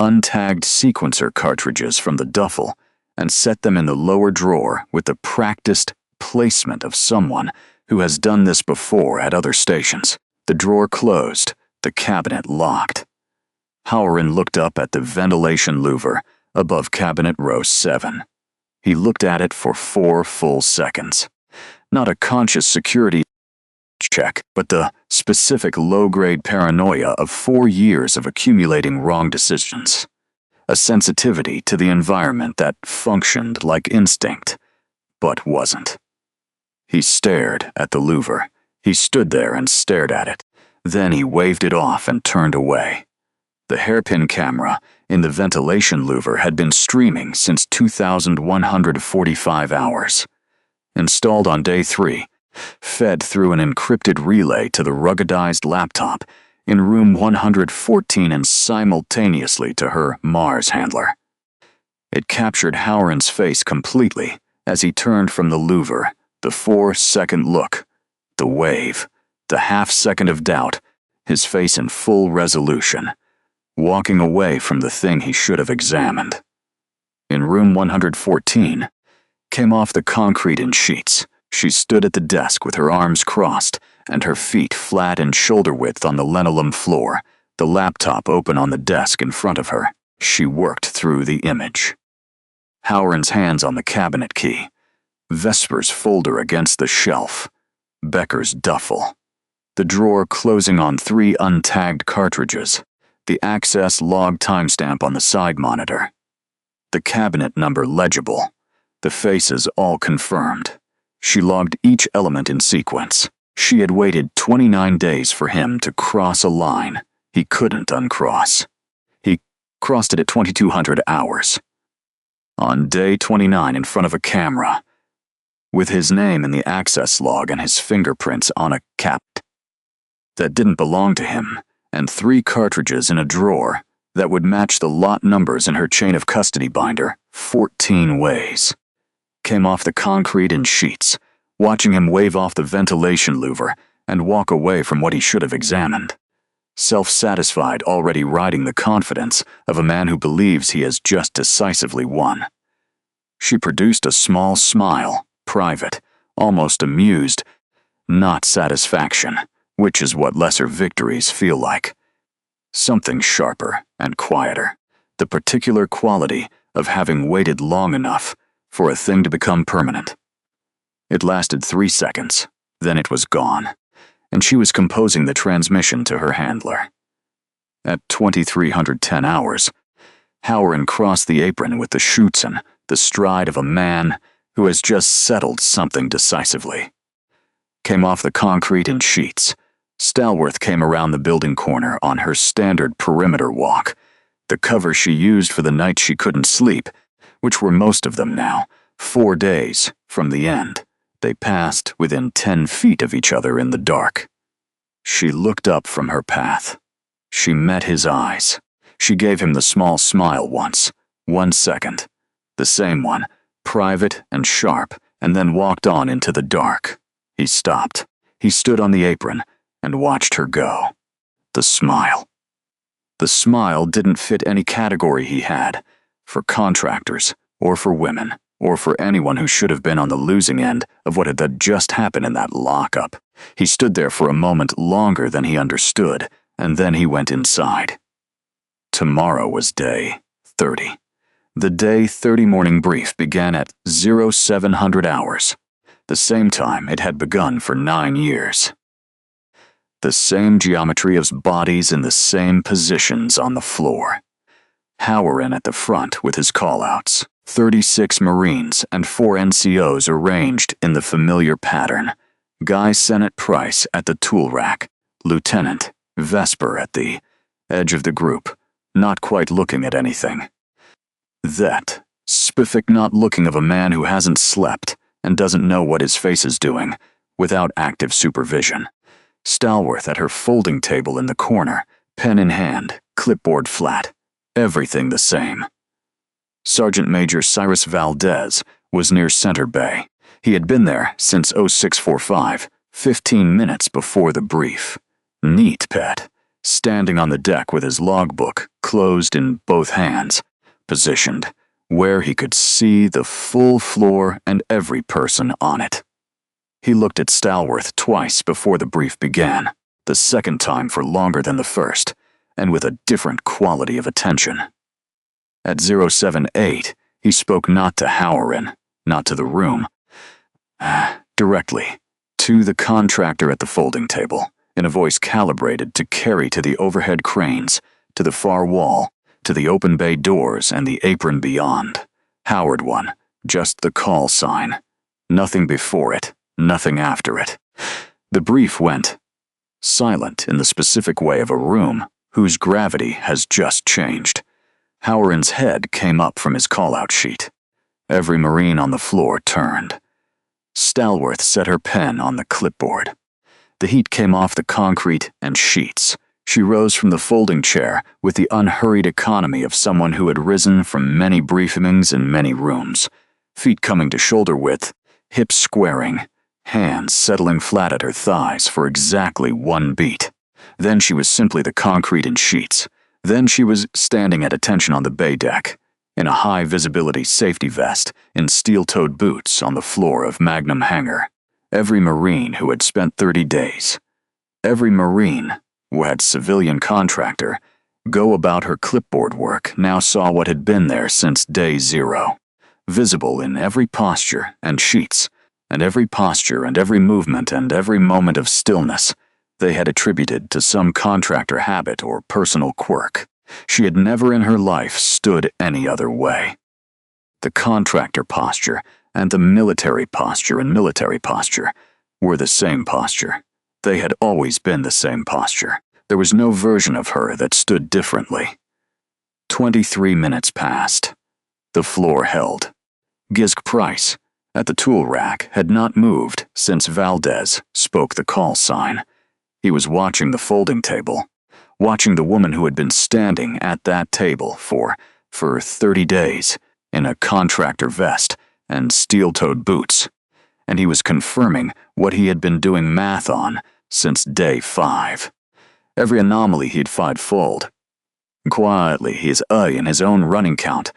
untagged sequencer cartridges from the duffel and set them in the lower drawer with the practiced placement of someone who has done this before at other stations. The drawer closed, the cabinet locked. Howren looked up at the ventilation louver above cabinet row 7. He looked at it for 4 full seconds. Not a conscious security check, but the specific low-grade paranoia of 4 years of accumulating wrong decisions. A sensitivity to the environment that functioned like instinct, but wasn't. He stared at the louver. He stood there and stared at it. Then he waved it off and turned away. The hairpin camera in the ventilation louver had been streaming since 2,145 hours. Installed on day 3, fed through an encrypted relay to the ruggedized laptop in room 114 and simultaneously to her Mars handler. It captured Howren's face completely as he turned from the louver, the 4-second look, the wave, the half-second of doubt, his face in full resolution, walking away from the thing he should have examined. In room 114, came off the concrete in sheets. She stood at the desk with her arms crossed and her feet flat and shoulder width on the linoleum floor, the laptop open on the desk in front of her. She worked through the image. Howren's hands on the cabinet key, Vesper's folder against the shelf, Becker's duffel, the drawer closing on 3 untagged cartridges, the access log timestamp on the side monitor, the cabinet number legible, the faces all confirmed. She logged each element in sequence. She had waited 29 days for him to cross a line he couldn't uncross. He crossed it at 2200 hours. On day 29 in front of a camera, with his name in the access log and his fingerprints on a cap that didn't belong to him, and 3 cartridges in a drawer that would match the lot numbers in her chain of custody binder 14 ways. Came off the concrete in sheets, watching him wave off the ventilation louver and walk away from what he should have examined. self-satisfied, already riding the confidence of a man who believes he has just decisively won. She produced a small smile, private, almost amused, not satisfaction, which is what lesser victories feel like. Something sharper and quieter, the particular quality of having waited long enough for a thing to become permanent. It lasted 3 seconds, then it was gone, and she was composing the transmission to her handler. At 2310 hours, Howard crossed the apron with the Schutzen, the stride of a man who has just settled something decisively. Came off the concrete in sheets. Stalworth came around the building corner on her standard perimeter walk, the cover she used for the nights she couldn't sleep, which were most of them now, 4 days from the end. They passed within 10 feet of each other in the dark. She looked up from her path. She met his eyes. She gave him the small smile once, 1 second, the same one, private and sharp, and then walked on into the dark. He stopped. He stood on the apron and watched her go. The smile. The smile didn't fit any category he had, for contractors, or for women, or for anyone who should have been on the losing end of what had just happened in that lockup. He stood there for a moment longer than he understood, and then he went inside. Tomorrow was day 30. The day 30 morning brief began at 0700 hours, the same time it had begun for 9 years. The same geometry of bodies in the same positions on the floor. Howard at the front with his callouts. 36 Marines and 4 NCOs arranged in the familiar pattern. Guy Senate Price at the tool rack. Lieutenant Vesper at the edge of the group, not quite looking at anything. That spiffy not looking of a man who hasn't slept and doesn't know what his face is doing, without active supervision. Stalworth at her folding table in the corner, pen in hand, clipboard flat, everything the same. Sergeant Major Cyrus Valdez was near Center Bay. He had been there since 0645, 15 minutes before the brief. Neat pet, standing on the deck with his logbook closed in both hands, positioned where he could see the full floor and every person on it. He looked at Stalworth twice before the brief began, the second time for longer than the first, and with a different quality of attention. At 078, he spoke not to Howard, not to the room, directly to the contractor at the folding table, in a voice calibrated to carry to the overhead cranes, to the far wall, to the open bay doors and the apron beyond. Howard one, just the call sign. Nothing before it, nothing after it. The brief went silent in the specific way of a room whose gravity has just changed. Howard's head came up from his call-out sheet. Every Marine on the floor turned. Stalworth set her pen on the clipboard. The heat came off the concrete and sheets. She rose from the folding chair with the unhurried economy of someone who had risen from many briefings in many rooms, feet coming to shoulder width, hips squaring, hands settling flat at her thighs for exactly 1 beat. Then she was simply the concrete and sheets. Then she was standing at attention on the bay deck, in a high-visibility safety vest, in steel-toed boots on the floor of Magnum Hangar. Every Marine who had spent 30 days, every Marine who had civilian contractor go about her clipboard work now saw what had been there since day 0, visible in every posture and sheets, and every posture and every movement and every moment of stillness they had attributed to some contractor habit or personal quirk. She had never in her life stood any other way. The contractor posture and the military posture and military posture were the same posture. They had always been the same posture. There was no version of her that stood differently. 23 minutes passed. The floor held. Gizk Price, at the tool rack, had not moved since Valdez spoke the call sign. He was watching the folding table, watching the woman who had been standing at that table for 30 days in a contractor vest and steel-toed boots, and he was confirming what he had been doing math on since day 5. Every anomaly he'd five-fold. Quietly, his eye in his own running count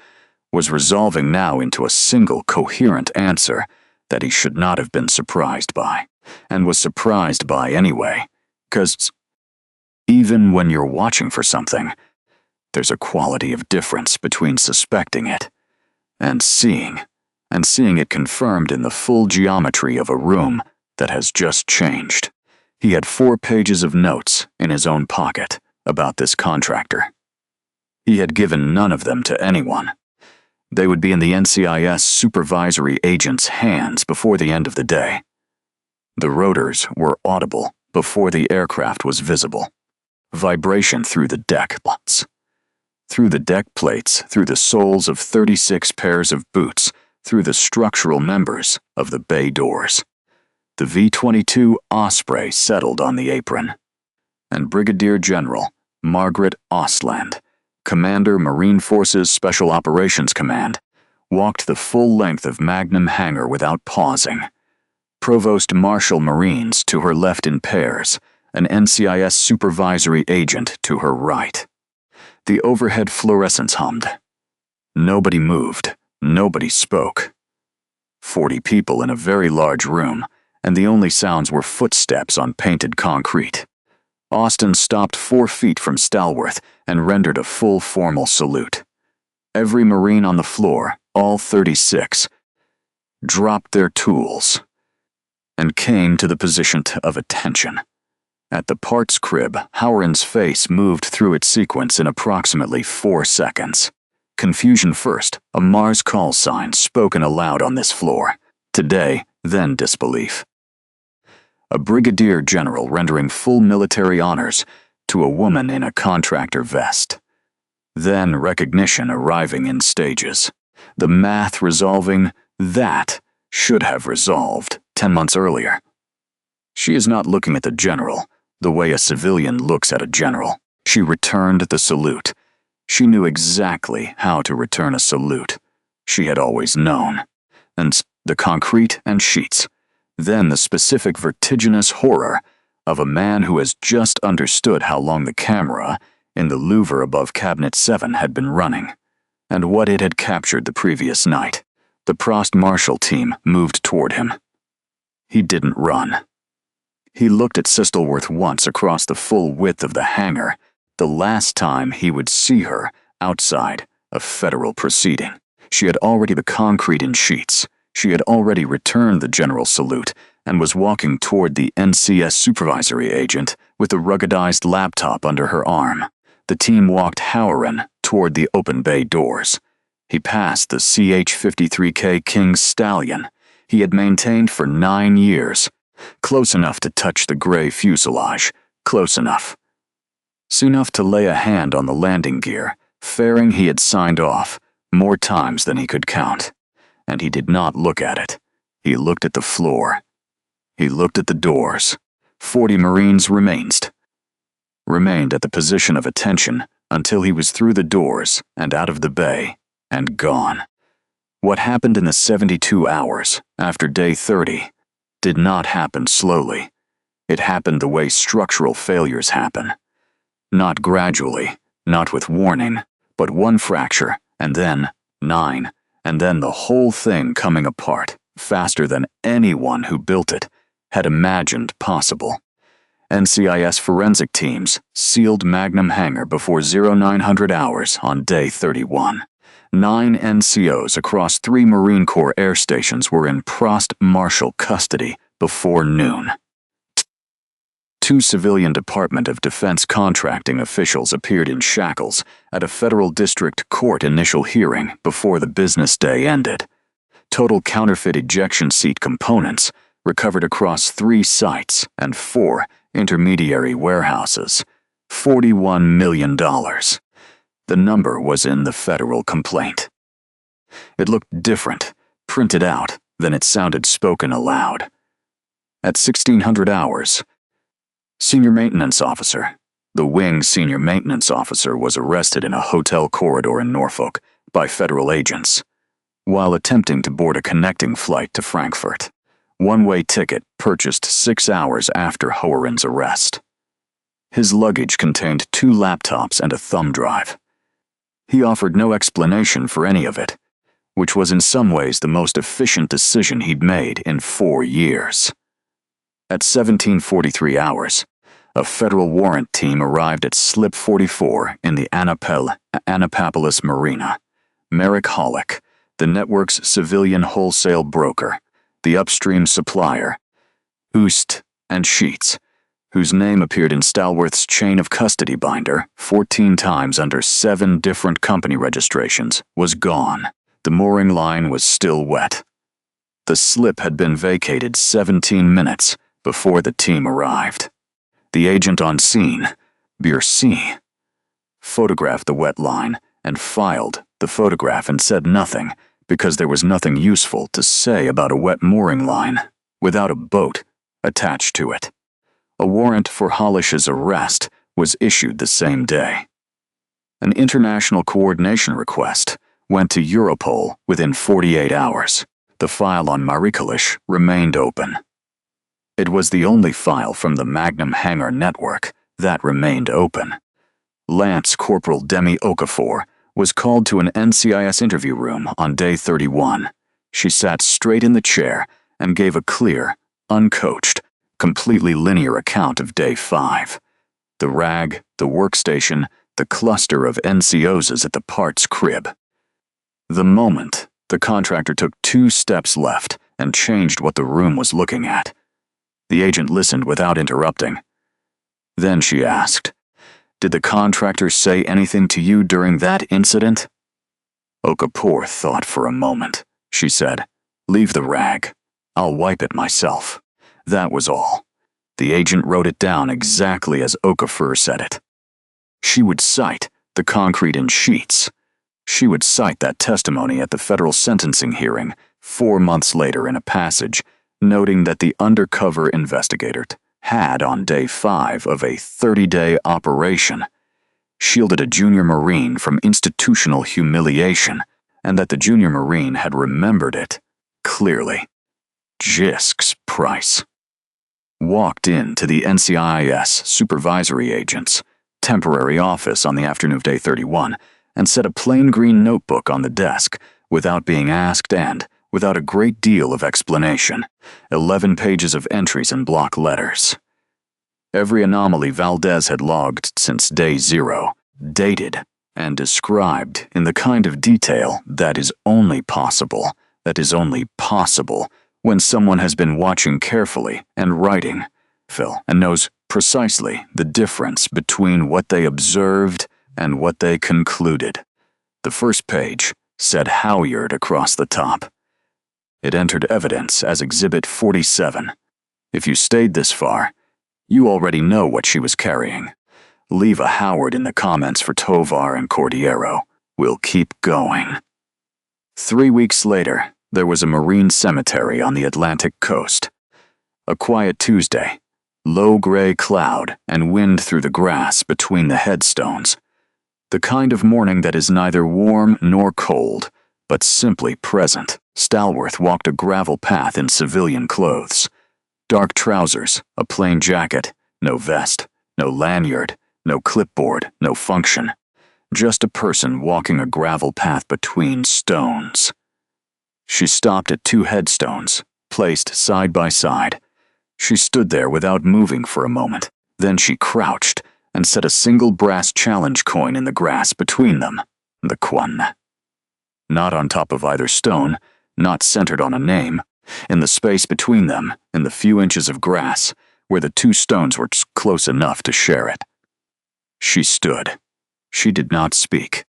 was resolving now into a single coherent answer that he should not have been surprised by, and was surprised by anyway, 'cause even when you're watching for something, there's a quality of difference between suspecting it and seeing it confirmed in the full geometry of a room that has just changed. He had 4 pages of notes in his own pocket about this contractor. He had given none of them to anyone. They would be in the NCIS supervisory agent's hands before the end of the day. The rotors were audible before the aircraft was visible. Vibration through the deck plates. Through the deck plates, through the soles of 36 pairs of boots, through the structural members of the bay doors. The V-22 Osprey settled on the apron, and Brigadier General Margaret Ostland, Commander Marine Forces Special Operations Command, walked the full length of Magnum Hangar without pausing. Provost Marshal Marines to her left in pairs, an NCIS supervisory agent to her right. The overhead fluorescents hummed. Nobody moved, nobody spoke. 40 people in a very large room, and the only sounds were footsteps on painted concrete. Austin stopped 4 feet from Stalworth and rendered a full formal salute. Every Marine on the floor, all 36, dropped their tools and came to the position of attention. At the parts crib, Howren's face moved through its sequence in approximately 4 seconds. Confusion first, a Mars call sign spoken aloud on this floor. Today, then disbelief. A brigadier general rendering full military honors to a woman in a contractor vest. Then recognition arriving in stages. The math resolving that should have resolved 10 months earlier. She is not looking at the general the way a civilian looks at a general. She returned the salute. She knew exactly how to return a salute. She had always known. And the concrete and sheets. Then the specific vertiginous horror of a man who has just understood how long the camera in the louver above Cabinet 7 had been running, and what it had captured the previous night. The Prost Marshal team moved toward him. He didn't run. He looked at Sistleworth once across the full width of the hangar, the last time he would see her outside a federal proceeding. She had already the concrete in sheets. She had already returned the general salute and was walking toward the NCS supervisory agent with the ruggedized laptop under her arm. The team walked Howren toward the open bay doors. He passed the CH-53K King's Stallion he had maintained for 9 years. Close enough to touch the gray fuselage. Close enough. Soon enough to lay a hand on the landing gear, fairing he had signed off more times than he could count. And he did not look at it. He looked at the floor. He looked at the doors. 40 Marines remained at the position of attention until he was through the doors and out of the bay and gone. What happened in the 72 hours after day 30 did not happen slowly. It happened the way structural failures happen. Not gradually, not with warning, but one fracture, and then 9, and then the whole thing coming apart faster than anyone who built it had imagined possible. NCIS forensic teams sealed Magnum Hangar before 0900 hours on day 31. 9 NCOs across 3 Marine Corps air stations were in Prost Marshal custody before noon. 2 civilian Department of Defense contracting officials appeared in shackles at a federal district court initial hearing before the business day ended. Total counterfeit ejection seat components recovered across 3 sites and 4 intermediary warehouses. $41 million. The number was in the federal complaint. It looked different, printed out, than it sounded spoken aloud. At 1600 hours, Senior Maintenance Officer, the wing Senior Maintenance Officer, was arrested in a hotel corridor in Norfolk by federal agents while attempting to board a connecting flight to Frankfurt. One-way ticket purchased 6 hours after Hoeren's arrest. His luggage contained 2 laptops and a thumb drive. He offered no explanation for any of it, which was in some ways the most efficient decision he'd made in 4 years. At 1743 hours, a federal warrant team arrived at Slip 44 in the Annapolis Marina. Merrick Hollick, the network's civilian wholesale broker, the upstream supplier, Oost and Sheets, whose name appeared in Stalworth's chain of custody binder 14 times under 7 different company registrations, was gone. The mooring line was still wet. The slip had been vacated 17 minutes before the team arrived. The agent on scene, Biercy, photographed the wet line and filed the photograph and said nothing because there was nothing useful to say about a wet mooring line without a boat attached to it. A warrant for Hollish's arrest was issued the same day. An international coordination request went to Europol within 48 hours. The file on Marikalish remained open. It was the only file from the Magnum Hangar network that remained open. Lance Corporal Demi Okafor was called to an NCIS interview room on day 31. She sat straight in the chair and gave a clear, uncoached, completely linear account of day 5. The rag, the workstation, the cluster of NCOs at the parts crib. The moment, the contractor took 2 steps left and changed what the room was looking at. The agent listened without interrupting. Then she asked, "Did the contractor say anything to you during that incident?" Okafor thought for a moment. She said, "Leave the rag. I'll wipe it myself." That was all. The agent wrote it down exactly as Okafor said it. She would cite the concrete in sheets. She would cite that testimony at the federal sentencing hearing 4 months later in a passage, noting that the undercover investigator had, on day 5 of a 30-day operation, shielded a junior Marine from institutional humiliation, and that the junior Marine had remembered it clearly. Jisk's Price walked into the NCIS supervisory agent's temporary office on the afternoon of day 31 and set a plain green notebook on the desk without being asked and without a great deal of explanation. 11 pages of entries in block letters. Every anomaly Valdez had logged since day 0, dated and described in the kind of detail that is only possible when someone has been watching carefully and writing, and knows precisely the difference between what they observed and what they concluded. The first page said Halyard across the top. It entered evidence as Exhibit 47. If you stayed this far, you already know what she was carrying. Leave a Howard in the comments for Tovar and Cordiero. We'll keep going. 3 weeks later, there was a marine cemetery on the Atlantic coast. A quiet Tuesday, low gray cloud and wind through the grass between the headstones. The kind of morning that is neither warm nor cold, but simply present. Stalworth walked a gravel path in civilian clothes. Dark trousers, a plain jacket, no vest, no lanyard, no clipboard, no function. Just a person walking a gravel path between stones. She stopped at 2 headstones, placed side by side. She stood there without moving for a moment. Then she crouched and set a single brass challenge coin in the grass between them, the Quan. Not on top of either stone, not centered on a name, in the space between them, in the few inches of grass, where the 2 stones were close enough to share it. She stood. She did not speak.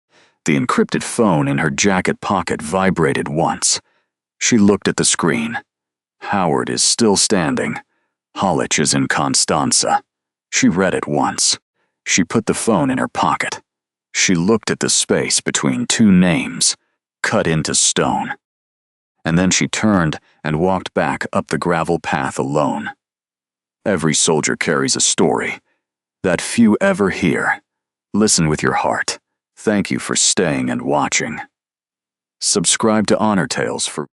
The encrypted phone in her jacket pocket vibrated once. She looked at the screen. Howard is still standing. Hollich is in Constanza. She read it once. She put the phone in her pocket. She looked at the space between 2 names, cut into stone. And then she turned and walked back up the gravel path alone. Every soldier carries a story that few ever hear. Listen with your heart. Thank you for staying and watching. Subscribe to Honor Tales for